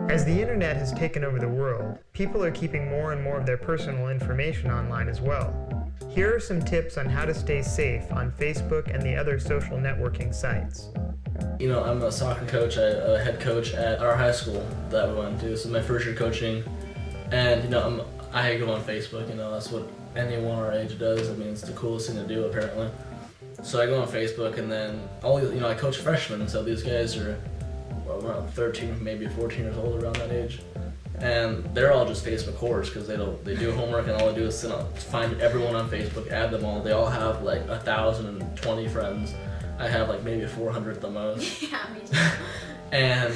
As the internet has taken over the world, people are keeping more and more of their personal information online as well. Here are some tips on how to stay safe on Facebook and the other social networking sites. You know, I'm a soccer coach, a head coach at our high school that we went to. This is my first year coaching, and I go on Facebook. That's what anyone our age does. I mean, it's the coolest thing to do apparently. So I go on Facebook, and then I coach freshmen, so these guys are around 13, maybe 14 years old, around that age, and they're all just Facebook whores because they do homework and all they do is find everyone on Facebook, add them all. They all have like 1,020 friends. I have like maybe 400 at the most. Yeah, me too. And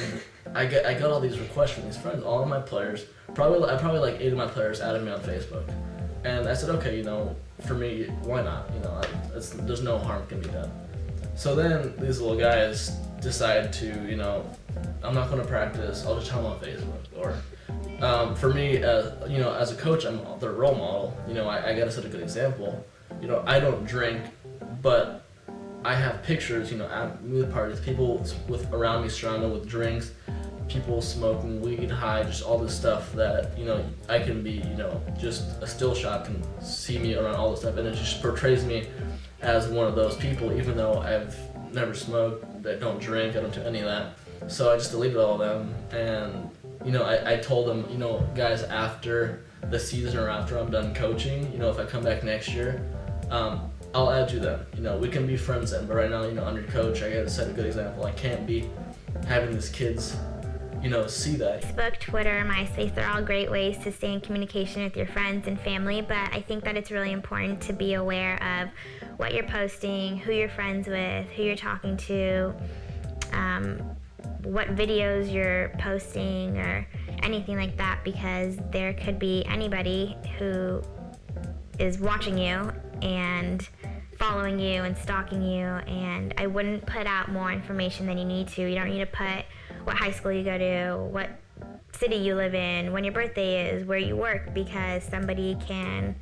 I got all these requests from these friends, all of my players. Probably like 8 of my players added me on Facebook, and I said, okay, for me, why not? There's no harm can be done. So then these little guys decide to, I'm not going to practice. I'll just tell them on Facebook. Or for me, as a coach, I'm their role model. I got to set a good example. I don't drink, but I have pictures, at mood parties, people around me surrounded with drinks, people smoking weed, high, just all this stuff that, I can be, just a still shot can see me around all this stuff, and it just portrays me as one of those people, even though I've never smoked, I don't drink, I don't do any of that. So I just deleted all of them, and, I told them, guys, after the season or after I'm done coaching, if I come back next year, I'll add you then. We can be friends then, but right now, under coach, I gotta set a good example. I can't be having these kids, see that. Facebook, Twitter, MySpace, they're all great ways to stay in communication with your friends and family, but I think that it's really important to be aware of what you're posting, who you're friends with, who you're talking to, what videos you're posting, or anything like that, because there could be anybody who is watching you and following you and stalking you, and I wouldn't put out more information than you need to. You don't need to put what high school you go to, what city you live in, when your birthday is, where you work, because somebody can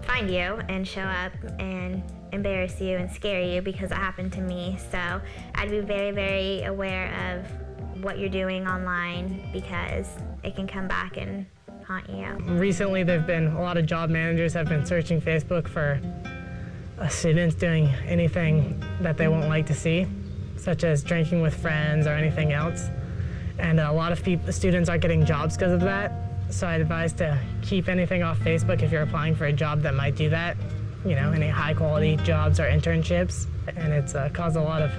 find you and show up and embarrass you and scare you, because it happened to me. So I'd be very, very aware of what you're doing online, because it can come back and haunt you. Recently, there've been a lot of job managers have been searching Facebook for students doing anything that they won't like to see, such as drinking with friends or anything else. And a lot of students aren't getting jobs because of that. So I advise to keep anything off Facebook if you're applying for a job that might do that, any high quality jobs or internships. And it's caused a lot of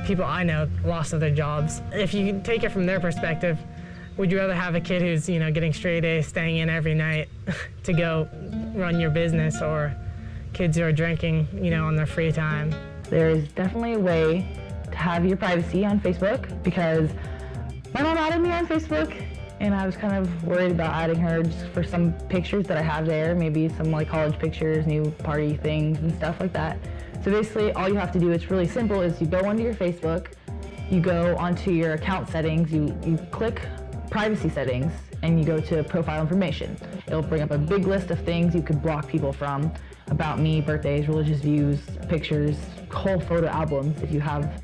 people I know loss of their jobs. If you take it from their perspective, would you rather have a kid who's, getting straight A's, staying in every night to go run your business, or kids who are drinking, on their free time? There is definitely a way to have your privacy on Facebook, because my mom added me on Facebook, and I was kind of worried about adding her just for some pictures that I have there, maybe some like college pictures, new party things and stuff like that. So basically all you have to do, it's really simple, is you go onto your Facebook, you go onto your account settings, you click privacy settings, and you go to profile information. It'll bring up a big list of things you could block people from: about me, birthdays, religious views, pictures, whole photo albums. If you have,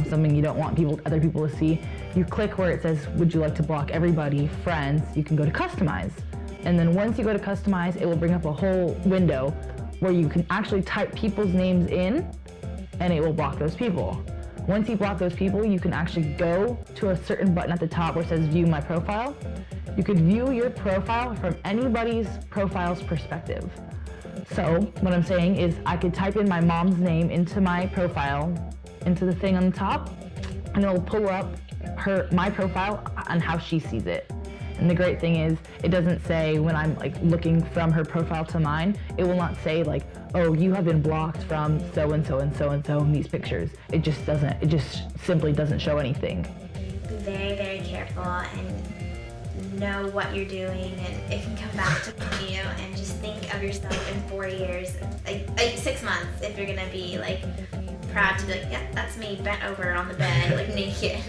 something you don't want other people to see, you click where it says, would you like to block everybody, friends, you can go to customize. And then once you go to customize, it will bring up a whole window where you can actually type people's names in, and it will block those people. Once you block those people, you can actually go to a certain button at the top where it says view my profile. You could view your profile from anybody's profile's perspective. So what I'm saying is I could type in my mom's name into my profile, into the thing on the top, and it'll pull up my profile and how she sees it. And the great thing is, it doesn't say, when I'm looking from her profile to mine, it will not say oh, you have been blocked from so-and-so and so-and-so in these pictures. It just simply doesn't show anything. Be very, very careful and know what you're doing, and it can come back to haunt you, and just think of yourself in 4 years, like 6 months, if you're gonna be proud to be yeah, that's me bent over on the bed, naked,